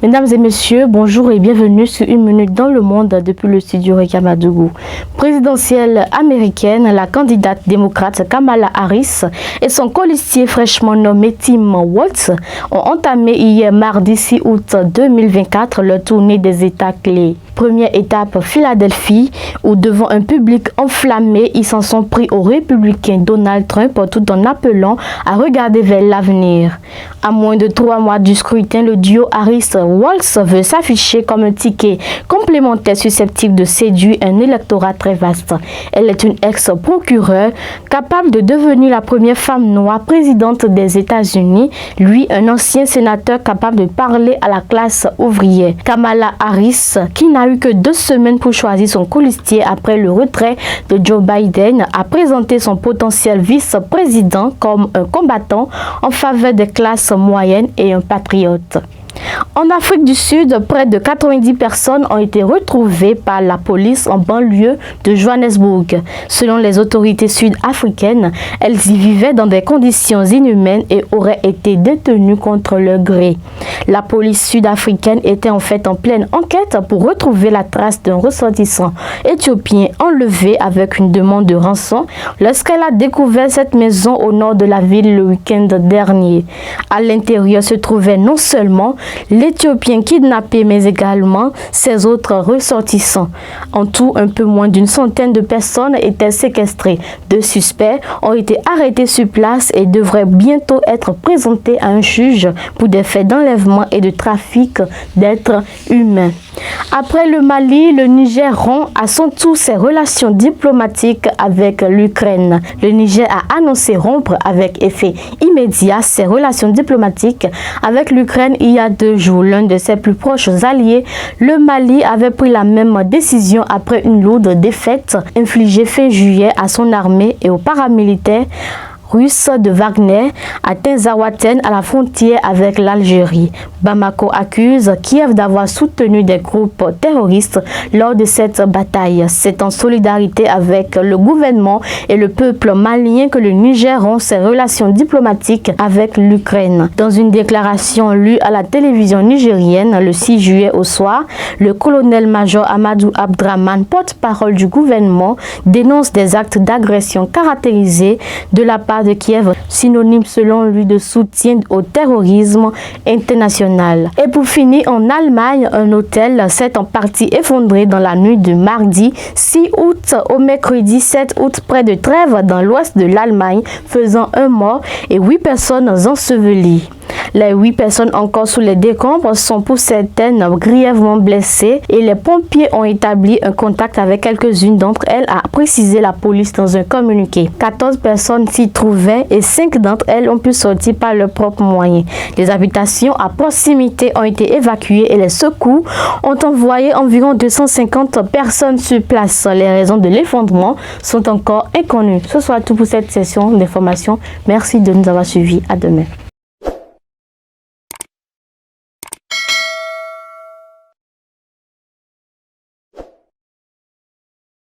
Mesdames et messieurs, bonjour et bienvenue sur Une Minute dans le Monde depuis le studio Rekamadugou. Présidentielle américaine, la candidate démocrate Kamala Harris et son colistier fraîchement nommé Tim Walz ont entamé hier mardi 6 août 2024 leur tournée des États clés. Première étape, Philadelphie, où devant un public enflammé, ils s'en sont pris au républicain Donald Trump tout en appelant à regarder vers l'avenir. À moins de 3 mois du scrutin, le duo Harris-Walz veut s'afficher comme un ticket complémentaire susceptible de séduire un électorat très vaste. Elle est une ex-procureure capable de devenir la première femme noire présidente des États-Unis, lui un ancien sénateur capable de parler à la classe ouvrière. Kamala Harris, qui n'a eu que 2 semaines pour choisir son colistier après le retrait de Joe Biden, a présenté son potentiel vice-président comme un combattant en faveur des classes moyennes et un patriote. En Afrique du Sud, près de 90 personnes ont été retrouvées par la police en banlieue de Johannesburg. Selon les autorités sud-africaines, elles y vivaient dans des conditions inhumaines et auraient été détenues contre leur gré. La police sud-africaine était en fait en pleine enquête pour retrouver la trace d'un ressortissant éthiopien enlevé avec une demande de rançon lorsqu'elle a découvert cette maison au nord de la ville le week-end dernier. À l'intérieur se trouvait non seulement l'Éthiopien kidnappé, mais également ses autres ressortissants. En tout, un peu moins d'une centaine de personnes étaient séquestrées. 2 suspects ont été arrêtés sur place et devraient bientôt être présentés à un juge pour des faits d'enlèvement et de trafic d'êtres humains. Après le Mali, le Niger rompt à son tour ses relations diplomatiques avec l'Ukraine. Le Niger a annoncé rompre avec effet immédiat ses relations diplomatiques avec l'Ukraine il y a 2 jours. L'un de ses plus proches alliés, le Mali, avait pris la même décision après une lourde défaite infligée fin juillet à son armée et aux paramilitaires russe de Wagner à Tinzaouaten à la frontière avec l'Algérie. Bamako accuse Kiev d'avoir soutenu des groupes terroristes lors de cette bataille. C'est en solidarité avec le gouvernement et le peuple malien que le Niger rompt ses relations diplomatiques avec l'Ukraine. Dans une déclaration lue à la télévision nigérienne le 6 juillet au soir, le colonel-major Amadou Abdraman, porte-parole du gouvernement, dénonce des actes d'agression caractérisés de la part de Kiev, synonyme selon lui de soutien au terrorisme international. Et pour finir, en Allemagne, un hôtel s'est en partie effondré dans la nuit du mardi 6 août au mercredi 7 août près de Trèves dans l'ouest de l'Allemagne, faisant 1 mort et 8 personnes ensevelies. Les 8 personnes encore sous les décombres sont pour certaines grièvement blessées et les pompiers ont établi un contact avec quelques-unes d'entre elles, a précisé la police dans un communiqué. 14 personnes s'y trouvaient et 5 d'entre elles ont pu sortir par leurs propres moyens. Les habitations à proximité ont été évacuées et les secours ont envoyé environ 250 personnes sur place. Les raisons de l'effondrement sont encore inconnues. Ce sera tout pour cette session d'information. Merci de nous avoir suivis. À demain.